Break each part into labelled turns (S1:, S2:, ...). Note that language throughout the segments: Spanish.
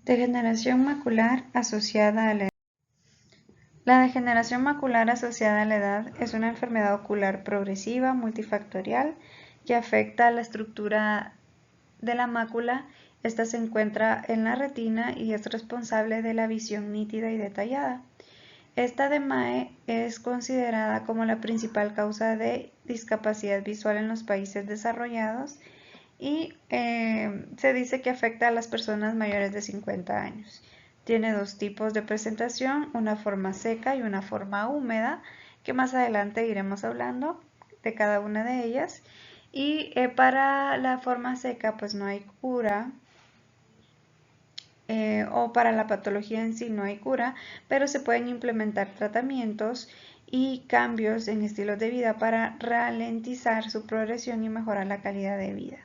S1: Degeneración macular asociada a la edad. La degeneración macular asociada a la edad es una enfermedad ocular progresiva multifactorial que afecta a la estructura de la mácula. Esta se encuentra en la retina y es responsable de la visión nítida y detallada. Esta DMAE es considerada como la principal causa de discapacidad visual en los países desarrollados y se dice que afecta a las personas mayores de 50 años. Tiene dos tipos de presentación, una forma seca y una forma húmeda, que más adelante iremos hablando de cada una de ellas. Y para la forma seca pues no hay cura, o para la patología en sí no hay cura, pero se pueden implementar tratamientos y cambios en estilos de vida para ralentizar su progresión y mejorar la calidad de vida.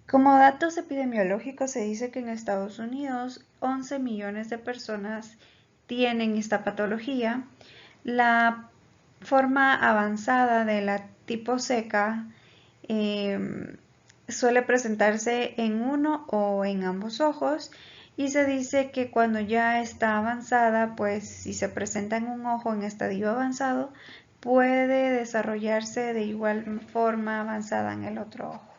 S1: Como datos epidemiológicos se dice que en Estados Unidos 11 millones de personas tienen esta patología. La forma avanzada de la tipo seca suele presentarse en uno o en ambos ojos y se dice que cuando ya está avanzada, pues si se presenta en un ojo en estadio avanzado, puede desarrollarse de igual forma avanzada en el otro ojo.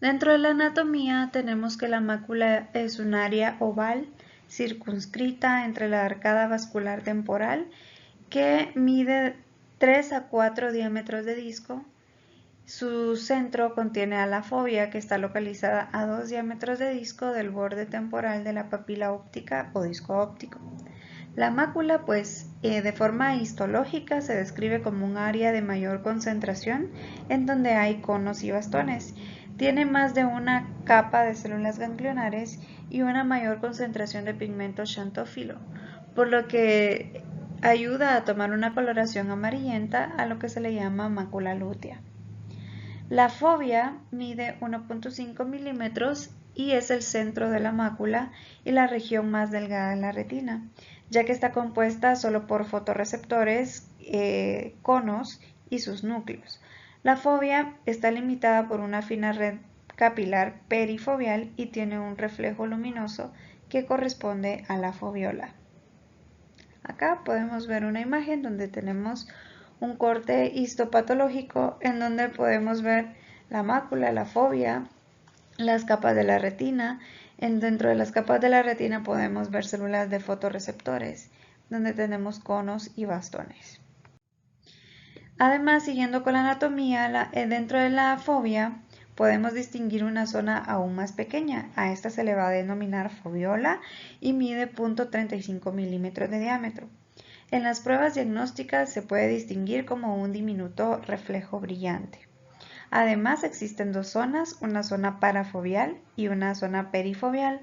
S1: Dentro de la anatomía tenemos que la mácula es un área oval circunscrita entre la arcada vascular temporal que mide 3 a 4 diámetros de disco. Su centro contiene a la fovea que está localizada a 2 diámetros de disco del borde temporal de la papila óptica o disco óptico. La mácula, pues, de forma histológica se describe como un área de mayor concentración en donde hay conos y bastones. Tiene más de una capa de células ganglionares y una mayor concentración de pigmento xantófilo, por lo que ayuda a tomar una coloración amarillenta a lo que se le llama mácula lútea. La fovea mide 1.5 milímetros y es el centro de la mácula y la región más delgada de la retina, ya que está compuesta solo por fotorreceptores, conos y sus núcleos. La fovea está limitada por una fina red capilar perifoveal y tiene un reflejo luminoso que corresponde a la foveola. Acá podemos ver una imagen donde tenemos un corte histopatológico en donde podemos ver la mácula, la fovea, las capas de la retina. Dentro de las capas de la retina podemos ver células de fotorreceptores, donde tenemos conos y bastones. Además, siguiendo con la anatomía, dentro de la fovea podemos distinguir una zona aún más pequeña. A esta se le va a denominar foveola y mide 0.35 milímetros de diámetro. En las pruebas diagnósticas se puede distinguir como un diminuto reflejo brillante. Además existen dos zonas, una zona parafoveal y una zona perifoveal.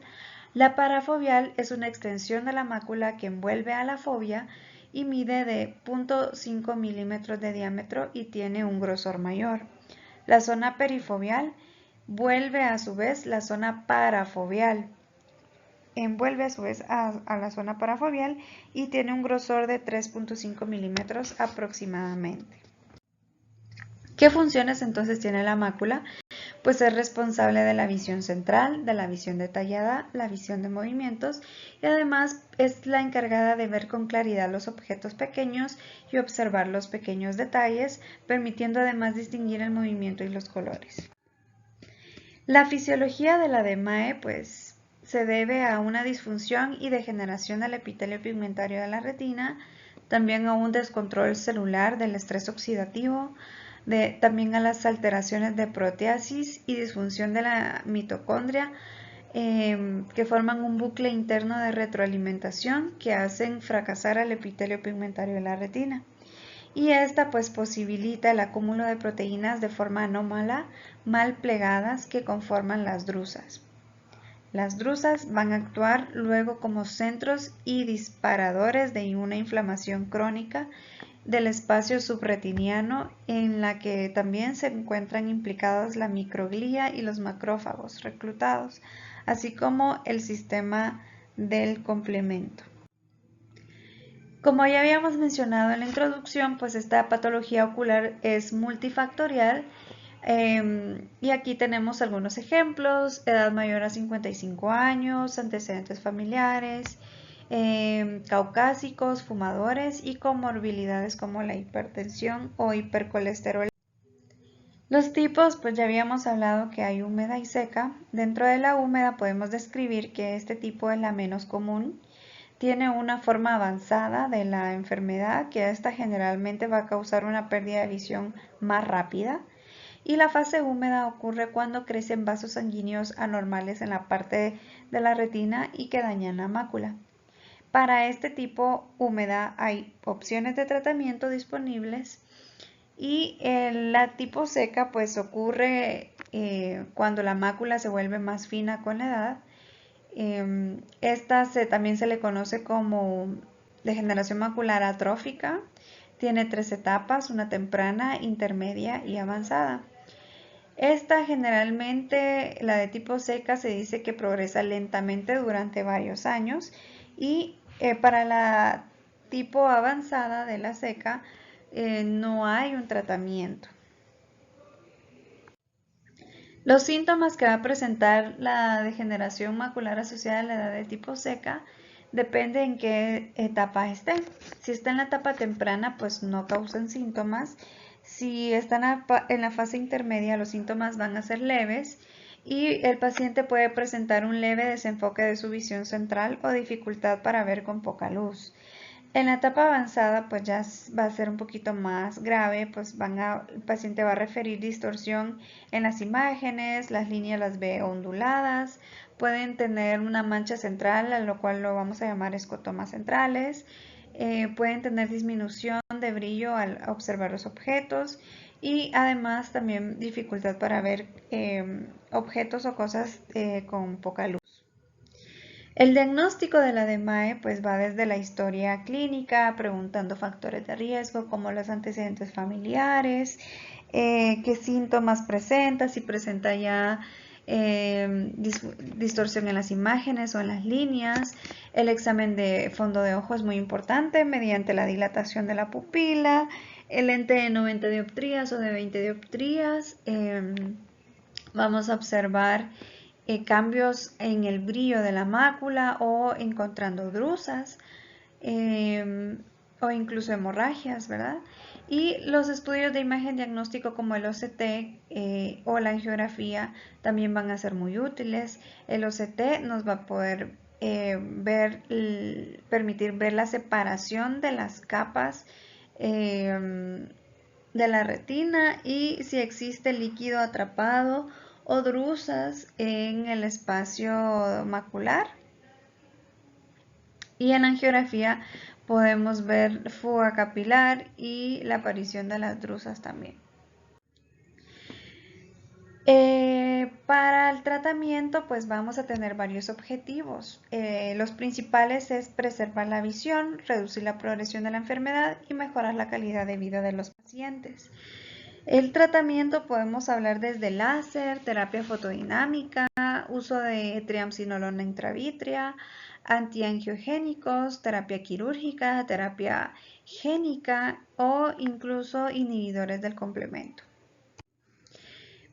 S1: La parafoveal es una extensión de la mácula que envuelve a la fovea y mide de 0.5 milímetros de diámetro y tiene un grosor mayor. La zona perifoveal envuelve a su vez la zona parafoveal a la zona parafoveal y tiene un grosor de 3.5 milímetros aproximadamente. ¿Qué funciones entonces tiene la mácula? Pues es responsable de la visión central, de la visión detallada, la visión de movimientos y además es la encargada de ver con claridad los objetos pequeños y observar los pequeños detalles, permitiendo además distinguir el movimiento y los colores. La fisiología de la DMAE pues se debe a una disfunción y degeneración del epitelio pigmentario de la retina, también a un descontrol celular del estrés oxidativo, también a las alteraciones de proteasis y disfunción de la mitocondria, que forman un bucle interno de retroalimentación que hacen fracasar al epitelio pigmentario de la retina. Y esta pues posibilita el acúmulo de proteínas de forma anómala, mal plegadas, que conforman las drusas. Las drusas van a actuar luego como centros y disparadores de una inflamación crónica del espacio subretiniano en la que también se encuentran implicados la microglía y los macrófagos reclutados, así como el sistema del complemento. Como ya habíamos mencionado en la introducción, pues esta patología ocular es multifactorial, Y aquí tenemos algunos ejemplos: edad mayor a 55 años, antecedentes familiares, caucásicos, fumadores y comorbilidades como la hipertensión o hipercolesterol. Los tipos, pues ya habíamos hablado que hay húmeda y seca. Dentro de la húmeda podemos describir que este tipo es la menos común. Tiene una forma avanzada de la enfermedad, que esta generalmente va a causar una pérdida de visión más rápida. Y la fase húmeda ocurre cuando crecen vasos sanguíneos anormales en la parte de la retina y que dañan la mácula. Para este tipo húmeda hay opciones de tratamiento disponibles, y la tipo seca pues ocurre cuando la mácula se vuelve más fina con la edad. Esta también se le conoce como degeneración macular atrófica. Tiene 3 etapas: una temprana, intermedia y avanzada. Esta generalmente, la de tipo seca, se dice que progresa lentamente durante varios años, y para la tipo avanzada de la seca no hay un tratamiento. Los síntomas que va a presentar la degeneración macular asociada a la edad de tipo seca depende en qué etapa esté. Si está en la etapa temprana, pues no causan síntomas. Si está en la fase intermedia, los síntomas van a ser leves y el paciente puede presentar un leve desenfoque de su visión central o dificultad para ver con poca luz. En la etapa avanzada, pues ya va a ser un poquito más grave, pues el paciente va a referir distorsión en las imágenes, las líneas las ve onduladas, pueden tener una mancha central, a lo cual lo vamos a llamar escotomas centrales, pueden tener disminución de brillo al observar los objetos, y además también dificultad para ver objetos o cosas con poca luz. El diagnóstico de la DMAE pues va desde la historia clínica, preguntando factores de riesgo como los antecedentes familiares, qué síntomas presenta, si presenta ya distorsión en las imágenes o en las líneas. El examen de fondo de ojo es muy importante mediante la dilatación de la pupila, el lente de 90 dioptrías o de 20 dioptrías. Vamos a observar cambios en el brillo de la mácula o encontrando drusas o incluso hemorragias, ¿verdad? Y los estudios de imagen diagnóstico como el OCT o la angiografía también van a ser muy útiles. El OCT nos va a poder permitir ver la separación de las capas de la retina y si existe líquido atrapado o drusas en el espacio macular. Y en angiografía podemos ver fuga capilar y la aparición de las drusas también. Para el tratamiento pues vamos a tener varios objetivos. Los principales es preservar la visión, reducir la progresión de la enfermedad y mejorar la calidad de vida de los pacientes. El tratamiento podemos hablar desde láser, terapia fotodinámica, uso de triamcinolona intravítrea, antiangiogénicos, terapia quirúrgica, terapia génica o incluso inhibidores del complemento.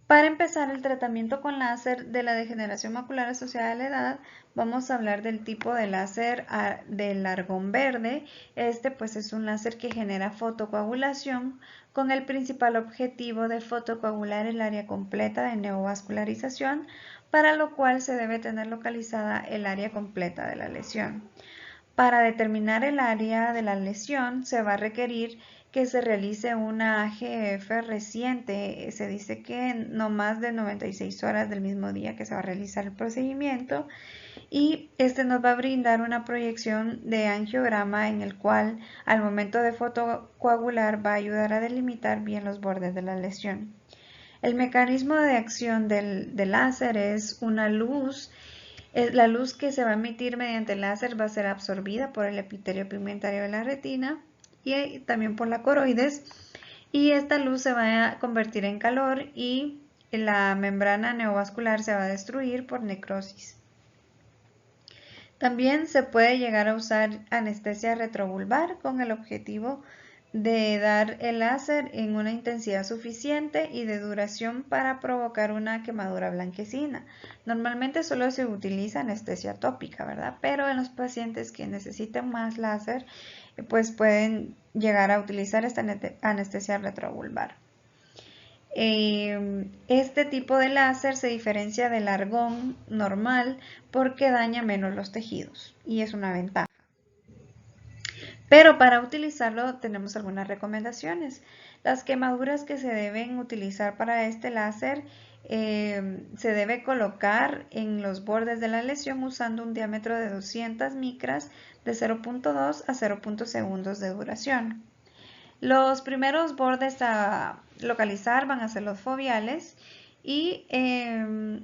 S1: Para empezar el tratamiento con láser de la degeneración macular asociada a la edad, vamos a hablar del tipo de láser del argón verde. Este pues es un láser que genera fotocoagulación con el principal objetivo de fotocoagular el área completa de neovascularización, para lo cual se debe tener localizada el área completa de la lesión. Para determinar el área de la lesión se va a requerir que se realice una AGF reciente. Se dice que no más de 96 horas del mismo día que se va a realizar el procedimiento, y este nos va a brindar una proyección de angiograma en el cual al momento de fotocoagular va a ayudar a delimitar bien los bordes de la lesión. El mecanismo de acción del láser es una luz. La luz que se va a emitir mediante el láser va a ser absorbida por el epitelio pigmentario de la retina y también por la coroides, y esta luz se va a convertir en calor y la membrana neovascular se va a destruir por necrosis. También se puede llegar a usar anestesia retrovulvar con el objetivo de dar el láser en una intensidad suficiente y de duración para provocar una quemadura blanquecina. Normalmente solo se utiliza anestesia tópica, ¿verdad? Pero en los pacientes que necesiten más láser, pues pueden llegar a utilizar esta anestesia retrovulvar. Este tipo de láser se diferencia del argón normal porque daña menos los tejidos y es una ventaja. Pero para utilizarlo tenemos algunas recomendaciones. Las quemaduras que se deben utilizar para este láser se debe colocar en los bordes de la lesión usando un diámetro de 200 micras de 0.2 a 0.2 segundos de duración. Los primeros bordes a localizar van a ser los foveales y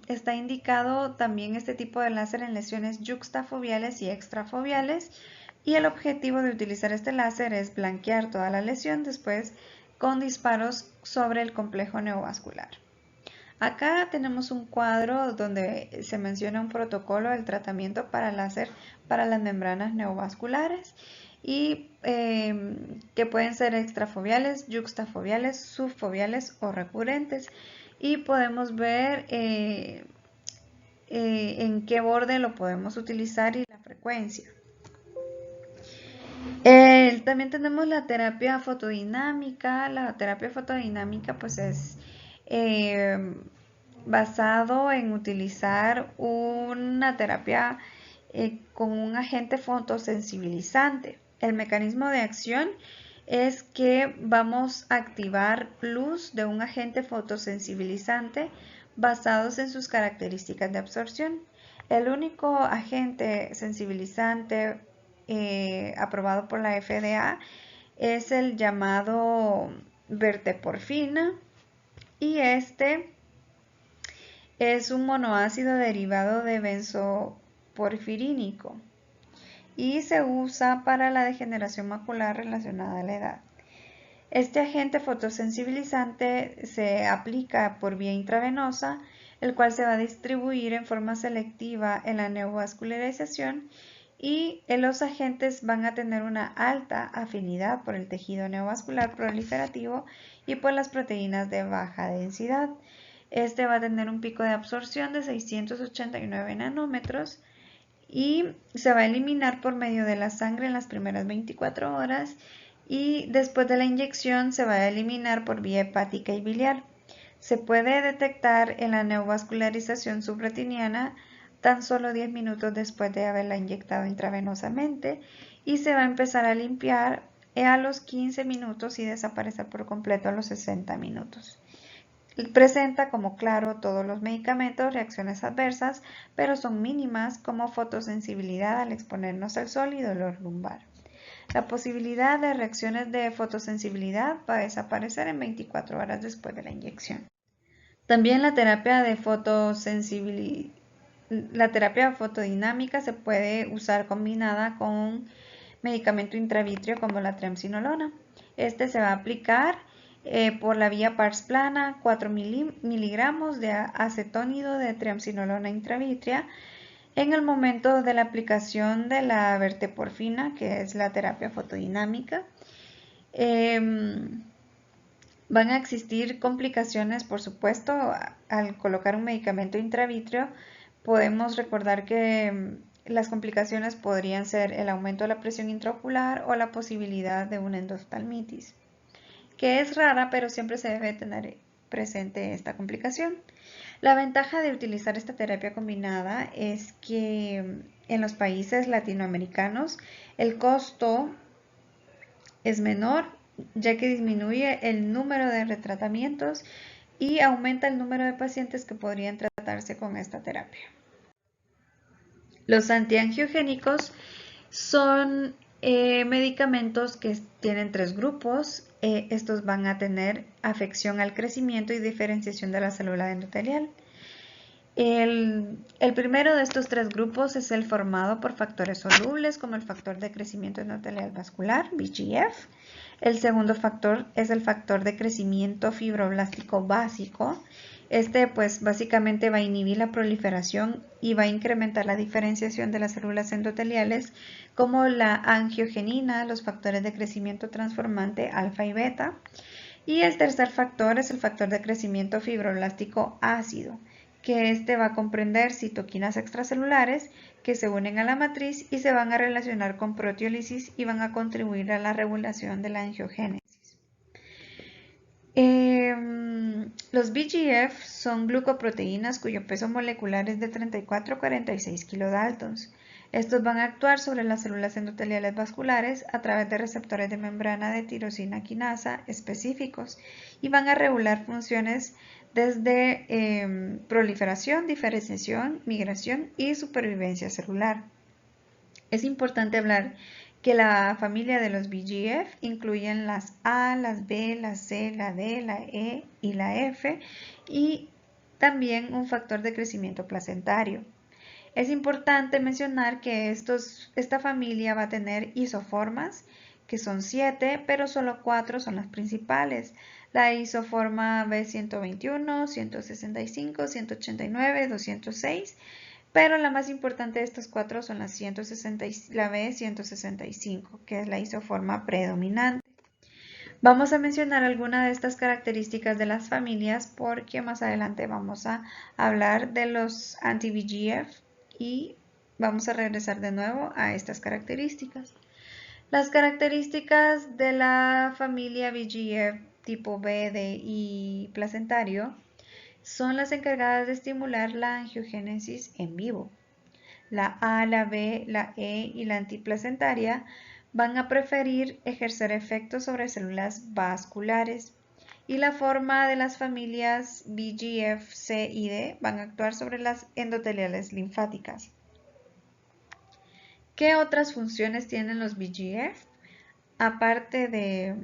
S1: está indicado también este tipo de láser en lesiones yuxtafoveales y extrafoveales. Y el objetivo de utilizar este láser es blanquear toda la lesión después con disparos sobre el complejo neovascular. Acá tenemos un cuadro donde se menciona un protocolo del tratamiento para láser para las membranas neovasculares y que pueden ser extrafoveales, yuxtafoveales, subfoveales o recurrentes. Y podemos ver en qué borde lo podemos utilizar y la frecuencia. También tenemos la terapia fotodinámica. La terapia fotodinámica pues es basado en utilizar una terapia con un agente fotosensibilizante. El mecanismo de acción es que vamos a activar luz de un agente fotosensibilizante basados en sus características de absorción. El único agente sensibilizante aprobado por la FDA es el llamado verteporfina y este es un monoácido derivado de benzoporfirínico y se usa para la degeneración macular relacionada a la edad. Este agente fotosensibilizante se aplica por vía intravenosa, el cual se va a distribuir en forma selectiva en la neovascularización y los agentes van a tener una alta afinidad por el tejido neovascular proliferativo y por las proteínas de baja densidad. Este va a tener un pico de absorción de 689 nanómetros y se va a eliminar por medio de la sangre en las primeras 24 horas y después de la inyección se va a eliminar por vía hepática y biliar. Se puede detectar en la neovascularización subretiniana tan solo 10 minutos después de haberla inyectado intravenosamente y se va a empezar a limpiar a los 15 minutos y desaparecer por completo a los 60 minutos. Presenta como claro todos los medicamentos reacciones adversas, pero son mínimas como fotosensibilidad al exponernos al sol y dolor lumbar. La posibilidad de reacciones de fotosensibilidad va a desaparecer en 24 horas después de la inyección. También la terapia fotodinámica se puede usar combinada con medicamento intravítrea como la triamcinolona. Este se va a aplicar por la vía pars plana 4 miligramos de acetónido de triamcinolona intravítrea en el momento de la aplicación de la verteporfina, que es la terapia fotodinámica. Van a existir complicaciones, por supuesto, al colocar un medicamento intravítreo. Podemos recordar que las complicaciones podrían ser el aumento de la presión intraocular o la posibilidad de una endoftalmitis, que es rara, pero siempre se debe tener presente esta complicación. La ventaja de utilizar esta terapia combinada es que en los países latinoamericanos el costo es menor, ya que disminuye el número de retratamientos y aumenta el número de pacientes que podrían tratarse con esta terapia. Los antiangiogénicos son medicamentos que tienen 3 grupos. Estos van a tener afección al crecimiento y diferenciación de la célula endotelial. El primero de estos 3 grupos es el formado por factores solubles como el factor de crecimiento endotelial vascular, VEGF. El segundo factor es el factor de crecimiento fibroblástico básico Este pues básicamente va a inhibir la proliferación y va a incrementar la diferenciación de las células endoteliales como la angiogenina, los factores de crecimiento transformante alfa y beta. Y el tercer factor es el factor de crecimiento fibroblástico ácido, que este va a comprender citoquinas extracelulares que se unen a la matriz y se van a relacionar con proteólisis y van a contribuir a la regulación de la angiogénesis. Los BGF son glucoproteínas cuyo peso molecular es de 34 a 46 kilodaltons. Estos van a actuar sobre las células endoteliales vasculares a través de receptores de membrana de tirosina quinasa específicos y van a regular funciones desde proliferación, diferenciación, migración y supervivencia celular. Es importante hablar que la familia de los BGF incluyen las A, las B, la C, la D, la E y la F y también un factor de crecimiento placentario. Es importante mencionar que esta familia va a tener isoformas, que son 7, pero solo 4 son las principales. La isoforma B121, 165, 189, 206, pero la más importante de estas 4 son la B165, que es la isoforma predominante. Vamos a mencionar algunas de estas características de las familias porque más adelante vamos a hablar de los anti-VEGF y vamos a regresar de nuevo a estas características. Las características de la familia VEGF tipo B, D y placentario son las encargadas de estimular la angiogénesis en vivo. La A, la B, la E y la antiplacentaria van a preferir ejercer efectos sobre células vasculares y la forma de las familias BGF, C y D van a actuar sobre las endoteliales linfáticas. ¿Qué otras funciones tienen los BGF? Aparte de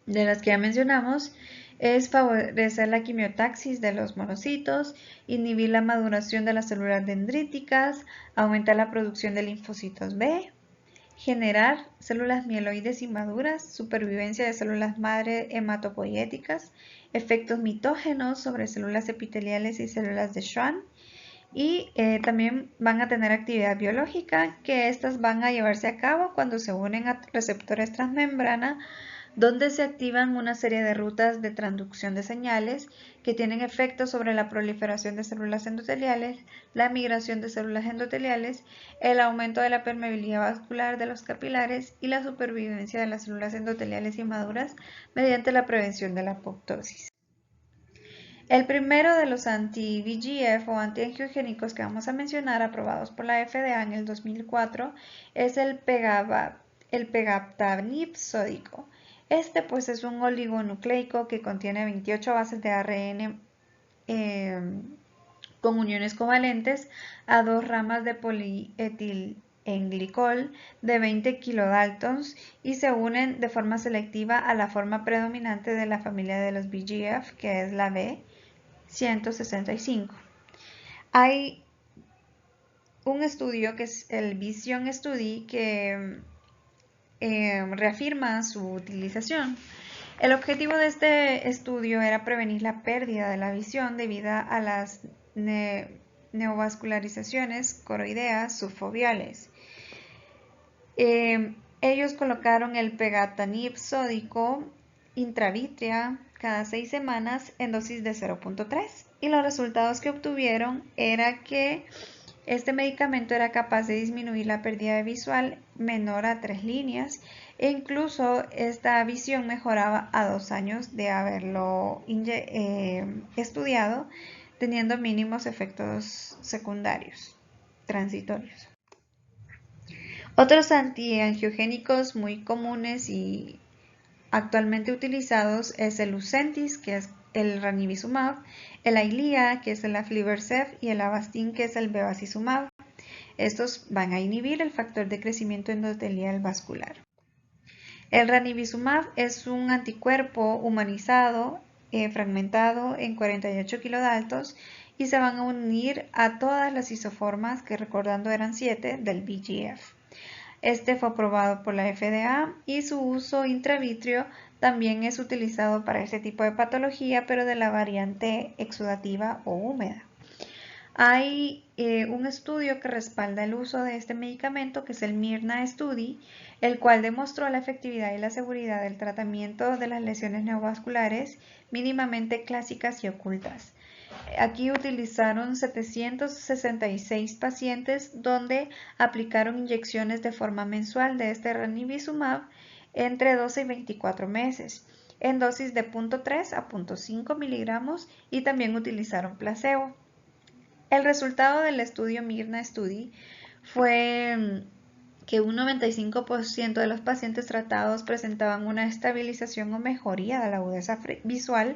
S1: las que ya mencionamos, es favorecer la quimiotaxis de los monocitos, inhibir la maduración de las células dendríticas, aumentar la producción de linfocitos B, generar células mieloides inmaduras, supervivencia de células madre hematopoyéticas, efectos mitógenos sobre células epiteliales y células de Schwann, y también van a tener actividad biológica, que estas van a llevarse a cabo cuando se unen a receptores transmembrana, donde se activan una serie de rutas de transducción de señales que tienen efectos sobre la proliferación de células endoteliales, la migración de células endoteliales, el aumento de la permeabilidad vascular de los capilares y la supervivencia de las células endoteliales inmaduras mediante la prevención de la apoptosis. El primero de los anti-VEGF o antiangiogénicos que vamos a mencionar, aprobados por la FDA en el 2004, es el pegaptanib sódico. Este pues es un oligonucleico que contiene 28 bases de ARN con uniones covalentes a 2 ramas de polietilenglicol de 20 kilodaltons y se unen de forma selectiva a la forma predominante de la familia de los VEGF, que es la B165. Hay un estudio que es el Vision Study que reafirma su utilización. El objetivo de este estudio era prevenir la pérdida de la visión debido a las neovascularizaciones coroideas subfoveales. Ellos colocaron el pegaptanib sódico intravítrea cada 6 semanas en dosis de 0.3 y los resultados que obtuvieron era que este medicamento era capaz de disminuir la pérdida visual menor a 3 líneas e incluso esta visión mejoraba a 2 años de haberlo estudiado, teniendo mínimos efectos secundarios transitorios. Otros antiangiogénicos muy comunes y actualmente utilizados es el Lucentis, que es el ranibizumab, el Eylea, que es el aflibercept, y el Avastin, que es el bevacizumab. Estos van a inhibir el factor de crecimiento endotelial vascular. El ranibizumab es un anticuerpo humanizado, fragmentado en 48 kilodaltons y se van a unir a todas las isoformas, que recordando eran 7, del VEGF. Este fue aprobado por la FDA y su uso intravítrea también es utilizado para ese tipo de patología, pero de la variante exudativa o húmeda. Hay un estudio que respalda el uso de este medicamento, que es el Mirna Study, el cual demostró la efectividad y la seguridad del tratamiento de las lesiones neovasculares mínimamente clásicas y ocultas. Aquí utilizaron 766 pacientes donde aplicaron inyecciones de forma mensual de este ranibizumab entre 12 y 24 meses en dosis de 0.3 a 0.5 miligramos y también utilizaron placebo. El resultado del estudio Mirna Study fue que un 95% de los pacientes tratados presentaban una estabilización o mejoría de la agudeza visual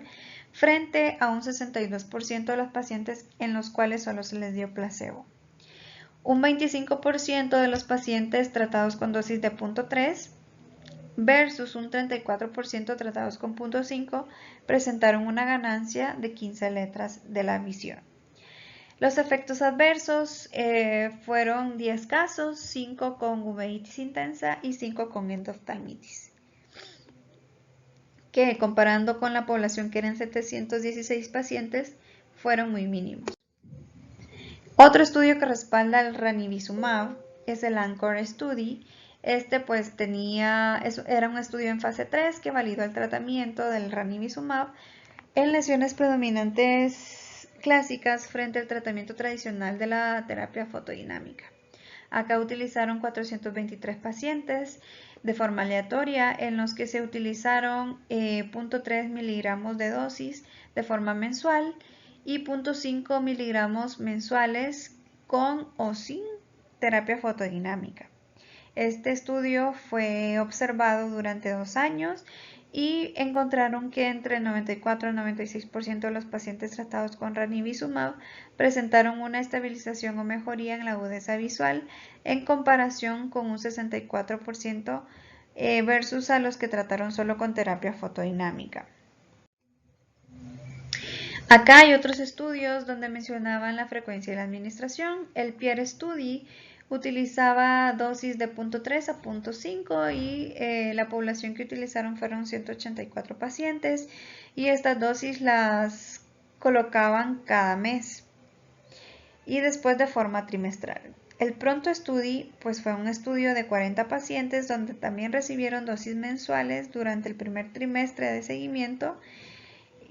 S1: frente a un 62% de los pacientes en los cuales solo se les dio placebo. Un 25% de los pacientes tratados con dosis de 0.3 versus un 34% tratados con 0.5 presentaron una ganancia de 15 letras de la visión. Los efectos adversos fueron 10 casos, 5 con uveitis intensa y 5 con endoftalmitis, que comparando con la población que eran 716 pacientes, fueron muy mínimos. Otro estudio que respalda el ranibizumab es el ANCHOR Study. Pues era un estudio en fase 3 que validó el tratamiento del ranibizumab en lesiones predominantes clásicas frente al tratamiento tradicional de la terapia fotodinámica. Acá utilizaron 423 pacientes de forma aleatoria en los que se utilizaron 0.3 miligramos de dosis de forma mensual y 0.5 miligramos mensuales con o sin terapia fotodinámica. Este estudio fue observado durante 2 años y encontraron que entre el 94 y 96% de los pacientes tratados con ranibizumab presentaron una estabilización o mejoría en la agudeza visual en comparación con un 64% versus a los que trataron solo con terapia fotodinámica. Acá hay otros estudios donde mencionaban la frecuencia de la administración. El Pierre Study utilizaba dosis de 0.3 a 0.5 y la población que utilizaron fueron 184 pacientes y estas dosis las colocaban cada mes y después de forma trimestral. El Pronto Study pues fue un estudio de 40 pacientes donde también recibieron dosis mensuales durante el primer trimestre de seguimiento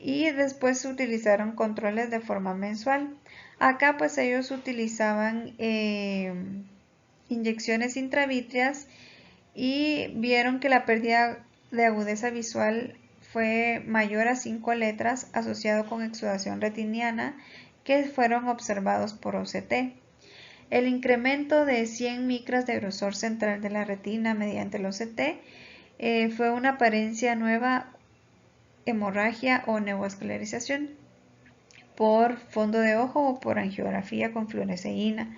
S1: y después se utilizaron controles de forma mensual. Acá pues ellos utilizaban inyecciones intravítreas y vieron que la pérdida de agudeza visual fue mayor a 5 letras asociado con exudación retiniana que fueron observados por OCT. El incremento de 100 micras de grosor central de la retina mediante el OCT fue una apariencia nueva, hemorragia o neovascularización por fondo de ojo o por angiografía con fluoresceína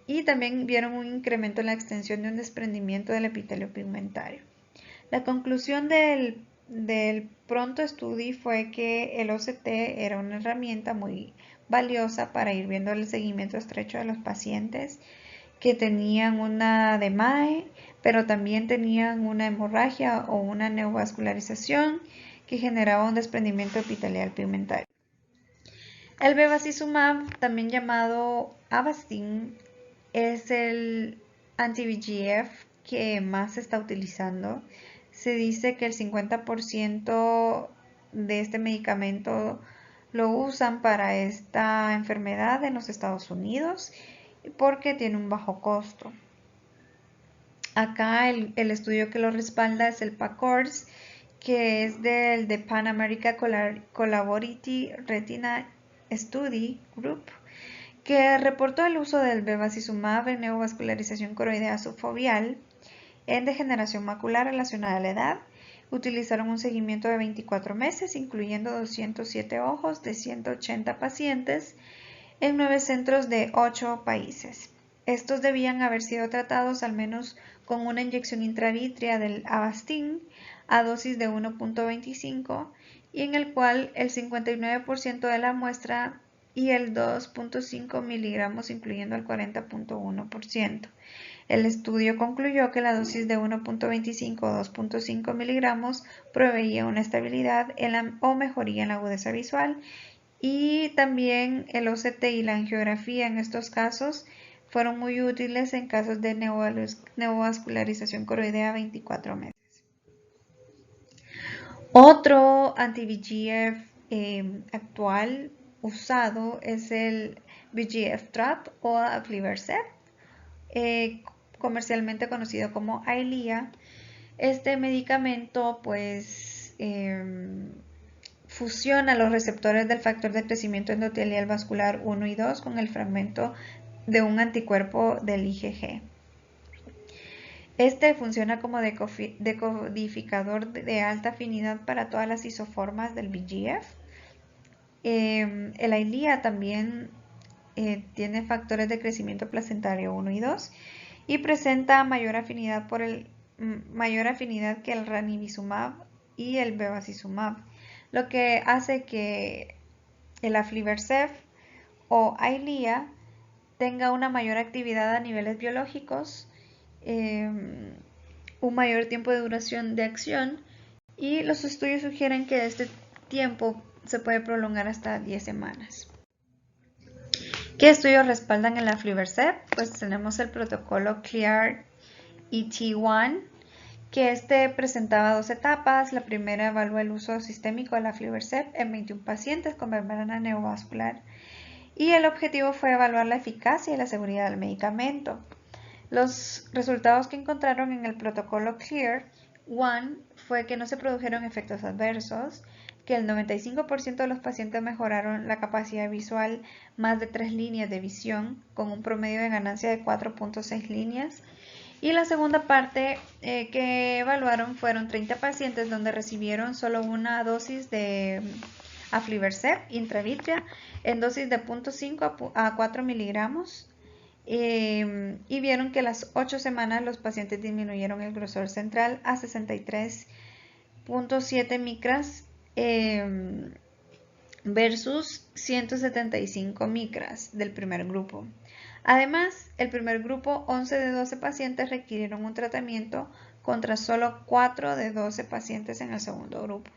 S1: y también vieron un incremento en la extensión de un desprendimiento del epitelio pigmentario. La conclusión del Pronto Study fue que el OCT era una herramienta muy valiosa para ir viendo el seguimiento estrecho de los pacientes que tenían una DMAE, pero también tenían una hemorragia o una neovascularización que generaba un desprendimiento epitelial pigmentario. El bevacizumab, también llamado Avastin, es el anti-VEGF que más se está utilizando. Se dice que el 50% de este medicamento lo usan para esta enfermedad en los Estados Unidos porque tiene un bajo costo. Acá el estudio que lo respalda es el PACORS, que es del The Pan America Collaborative Retina Study Group, que reportó el uso del bevacizumab en neovascularización coroidea subfoveal en degeneración macular relacionada a la edad. Utilizaron un seguimiento de 24 meses, incluyendo 207 ojos de 180 pacientes en 9 centros de 8 países. Estos debían haber sido tratados al menos con una inyección intravítrea del Avastin a dosis de 1.25 y en el cual el 59% de la muestra y el 2.5 miligramos incluyendo el 40.1%. El estudio concluyó que la dosis de 1.25 o 2.5 miligramos proveía una estabilidad o mejoría en la agudeza visual, y también el OCT y la angiografía en estos casos fueron muy útiles en casos de neovascularización coroidea a 24 meses. Otro anti-VEGF actual usado es el VEGF Trap o aflibercept, comercialmente conocido como Eylea. Este medicamento pues fusiona los receptores del factor de crecimiento endotelial vascular 1 y 2 con el fragmento de un anticuerpo del IgG. Este funciona como decodificador de alta afinidad para todas las isoformas del VEGF. El Eylea también tiene factores de crecimiento placentario 1 y 2 y presenta mayor afinidad que el ranibizumab y el bevacizumab, lo que hace que el aflibercept o Eylea tenga una mayor actividad a niveles biológicos, un mayor tiempo de duración de acción, y los estudios sugieren que este tiempo se puede prolongar hasta 10 semanas. ¿Qué estudios respaldan el aflibercept? Pues tenemos el protocolo CLEAR-ET1, que presentaba 2 etapas. La primera evalúa el uso sistémico del aflibercept en 21 pacientes con membrana neovascular, y el objetivo fue evaluar la eficacia y la seguridad del medicamento. Los resultados que encontraron en el protocolo CLEAR-1 fue que no se produjeron efectos adversos, que el 95% de los pacientes mejoraron la capacidad visual más de 3 líneas de visión, con un promedio de ganancia de 4.6 líneas. Y la segunda parte que evaluaron fueron 30 pacientes donde recibieron solo una dosis de aflibercept intravítrea en dosis de 0.5 a 4 miligramos. Y vieron que a las 8 semanas los pacientes disminuyeron el grosor central a 63.7 micras versus 175 micras del primer grupo. Además, el primer grupo, 11 de 12 pacientes requirieron un tratamiento contra solo 4 de 12 pacientes en el segundo grupo.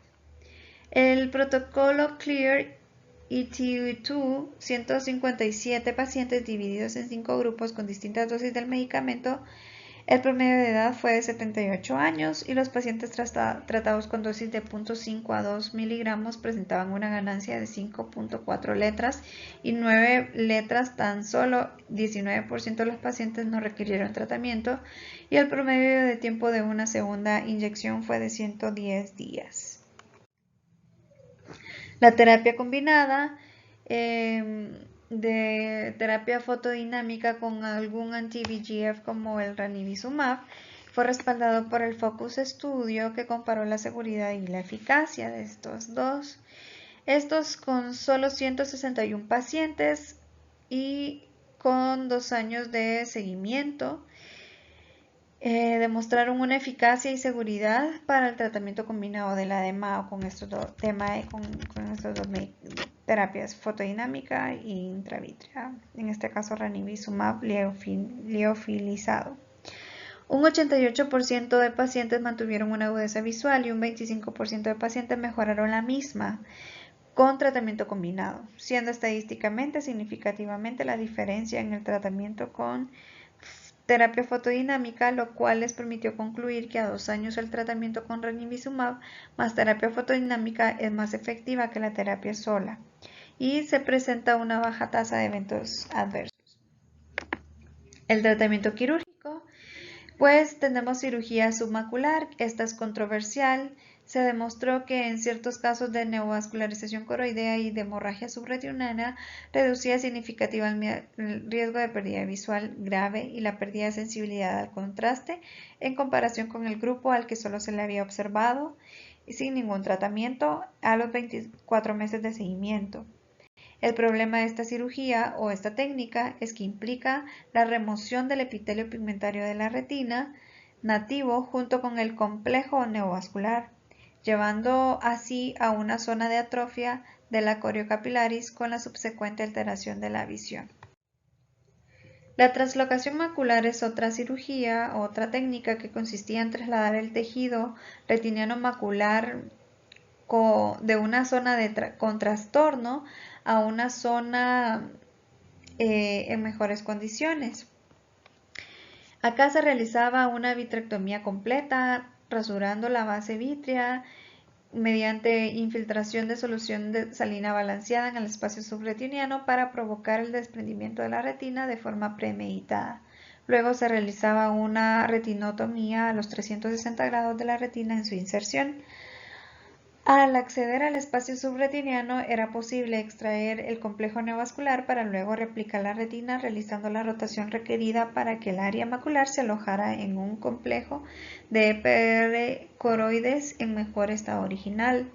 S1: El protocolo CLEAR-ET2, 157 pacientes divididos en 5 grupos con distintas dosis del medicamento. El promedio de edad fue de 78 años y los pacientes tratados con dosis de 0.5 a 2 miligramos presentaban una ganancia de 5.4 letras y 9 letras. Tan solo 19% de los pacientes no requirieron tratamiento y el promedio de tiempo de una segunda inyección fue de 110 días. La terapia combinada de terapia fotodinámica con algún anti-VEGF como el ranibizumab fue respaldado por el Focus Estudio, que comparó la seguridad y la eficacia de estos dos. Estos con solo 161 pacientes y con 2 años de seguimiento demostraron una eficacia y seguridad para el tratamiento combinado del edema o con estos dos terapias, fotodinámica e intravítrea, en este caso ranibizumab liofilizado. Un 88% de pacientes mantuvieron una agudeza visual y un 25% de pacientes mejoraron la misma con tratamiento combinado, siendo estadísticamente significativamente la diferencia en el tratamiento con terapia fotodinámica, lo cual les permitió concluir que a 2 años el tratamiento con ranibizumab más terapia fotodinámica es más efectiva que la terapia sola y se presenta una baja tasa de eventos adversos. El tratamiento quirúrgico, pues tenemos cirugía submacular. Esta es controversial. Se demostró que en ciertos casos de neovascularización coroidea y de hemorragia subretinal reducía significativamente el riesgo de pérdida visual grave y la pérdida de sensibilidad al contraste en comparación con el grupo al que solo se le había observado sin ningún tratamiento a los 24 meses de seguimiento. El problema de esta cirugía o esta técnica es que implica la remoción del epitelio pigmentario de la retina nativo junto con el complejo neovascular, llevando así a una zona de atrofia de la coriocapilaris con la subsecuente alteración de la visión. La translocación macular es otra cirugía, otra técnica que consistía en trasladar el tejido retiniano macular de una zona con trastorno a una zona en mejores condiciones. Acá se realizaba una vitrectomía completa, rasurando la base vítrea mediante infiltración de solución de salina balanceada en el espacio subretiniano para provocar el desprendimiento de la retina de forma premeditada. Luego se realizaba una retinotomía a los 360 grados de la retina en su inserción. Al acceder al espacio subretiniano era posible extraer el complejo neovascular para luego replicar la retina realizando la rotación requerida para que el área macular se alojara en un complejo de EPR coroides en mejor estado original,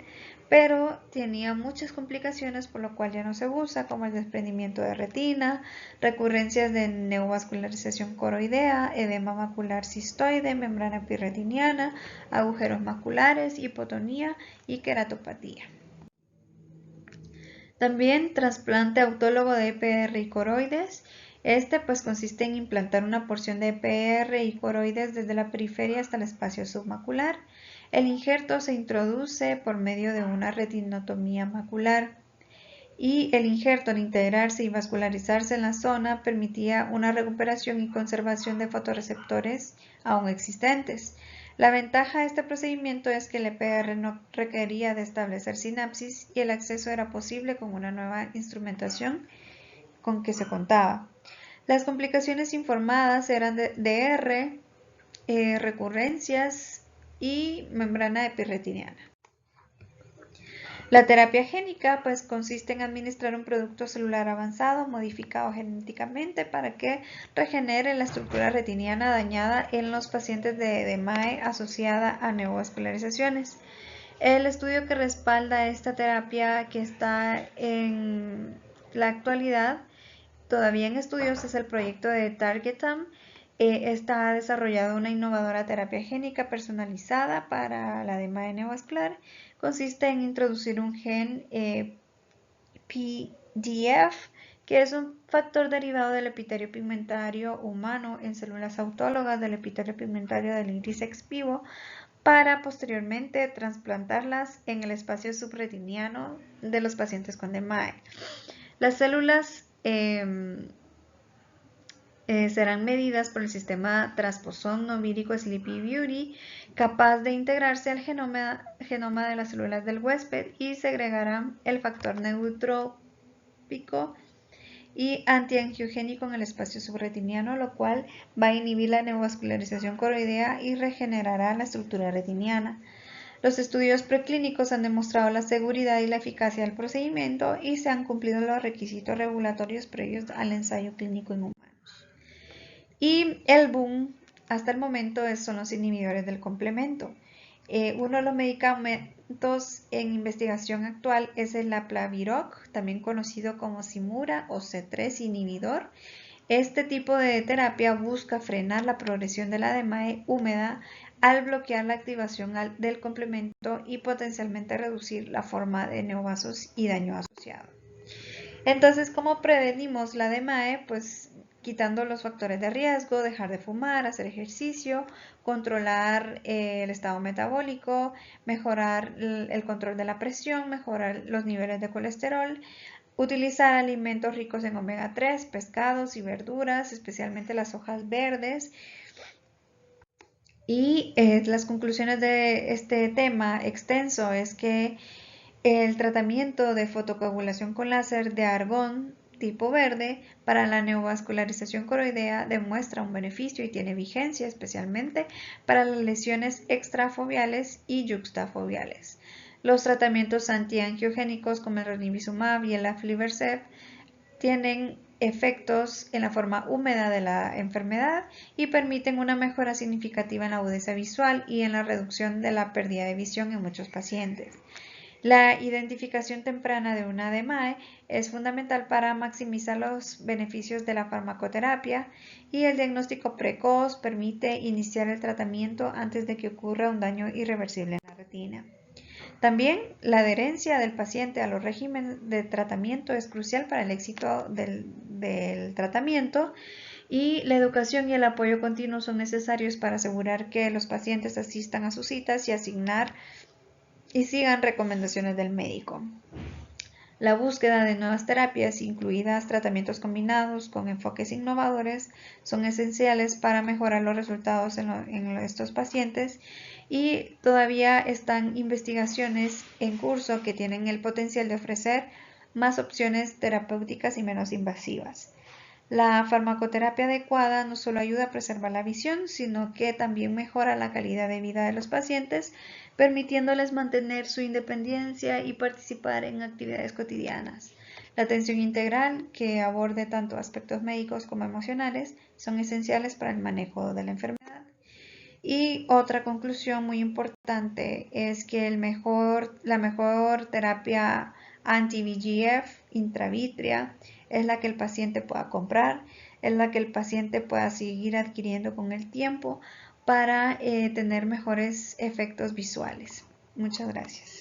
S1: pero tenía muchas complicaciones por lo cual ya no se usa, como el desprendimiento de retina, recurrencias de neovascularización coroidea, edema macular cistoide, membrana epirretiniana, agujeros maculares, hipotonía y queratopatía. También trasplante autólogo de EPR y coroides. Este pues consiste en implantar una porción de EPR y coroides desde la periferia hasta el espacio submacular. El injerto se introduce por medio de una retinotomía macular y el injerto al integrarse y vascularizarse en la zona permitía una recuperación y conservación de fotorreceptores aún existentes. La ventaja de este procedimiento es que el EPR no requería de establecer sinapsis y el acceso era posible con una nueva instrumentación con que se contaba. Las complicaciones informadas eran de DR, recurrencias y membrana epirretiniana. La terapia génica pues consiste en administrar un producto celular avanzado modificado genéticamente para que regenere la estructura retiniana dañada en los pacientes de DMAE asociada a neovascularizaciones. El estudio que respalda esta terapia que está en la actualidad todavía en estudios es el proyecto de Targetam. Esta ha desarrollado una innovadora terapia génica personalizada para la DMAE neovascular. Consiste en introducir un gen PDF, que es un factor derivado del epitelio pigmentario humano en células autólogas del epitelio pigmentario del iris ex vivo, para posteriormente trasplantarlas en el espacio subretiniano de los pacientes con DMAE. Las células serán medidas por el sistema transposón vírico Sleepy Beauty, capaz de integrarse al genoma de las células del huésped y segregarán el factor neutrópico y antiangiogénico en el espacio subretiniano, lo cual va a inhibir la neovascularización coroidea y regenerará la estructura retiniana. Los estudios preclínicos han demostrado la seguridad y la eficacia del procedimiento y se han cumplido los requisitos regulatorios previos al ensayo clínico en humanos. Y el boom hasta el momento son los inhibidores del complemento. Uno de los medicamentos en investigación actual es el Aplaviroc, también conocido como Simura o C3 inhibidor. Este tipo de terapia busca frenar la progresión de la DMAE húmeda al bloquear la activación del complemento y potencialmente reducir la forma de neovasos y daño asociado. Entonces, ¿cómo prevenimos la DMAE? Pues quitando los factores de riesgo, dejar de fumar, hacer ejercicio, controlar el estado metabólico, mejorar el control de la presión, mejorar los niveles de colesterol, utilizar alimentos ricos en omega 3, pescados y verduras, especialmente las hojas verdes. Y las conclusiones de este tema extenso es que el tratamiento de fotocoagulación con láser de argón tipo verde para la neovascularización coroidea demuestra un beneficio y tiene vigencia especialmente para las lesiones extrafoveales y yuxtafoveales. Los tratamientos antiangiogénicos como el ranibizumab y el aflibercept tienen efectos en la forma húmeda de la enfermedad y permiten una mejora significativa en la agudeza visual y en la reducción de la pérdida de visión en muchos pacientes. La identificación temprana de una DMAE es fundamental para maximizar los beneficios de la farmacoterapia y el diagnóstico precoz permite iniciar el tratamiento antes de que ocurra un daño irreversible en la retina. También la adherencia del paciente a los regímenes de tratamiento es crucial para el éxito del tratamiento Y la educación y el apoyo continuo son necesarios para asegurar que los pacientes asistan a sus citas y sigan recomendaciones del médico. La búsqueda de nuevas terapias, incluidas tratamientos combinados con enfoques innovadores, son esenciales para mejorar los resultados en estos pacientes, y todavía están investigaciones en curso que tienen el potencial de ofrecer más opciones terapéuticas y menos invasivas. La farmacoterapia adecuada no solo ayuda a preservar la visión, sino que también mejora la calidad de vida de los pacientes, permitiéndoles mantener su independencia y participar en actividades cotidianas. La atención integral, que aborde tanto aspectos médicos como emocionales, son esenciales para el manejo de la enfermedad. Y otra conclusión muy importante es que la mejor terapia anti-VEGF intravítrea es la que el paciente pueda comprar, es la que el paciente pueda seguir adquiriendo con el tiempo para tener mejores efectos visuales. Muchas gracias.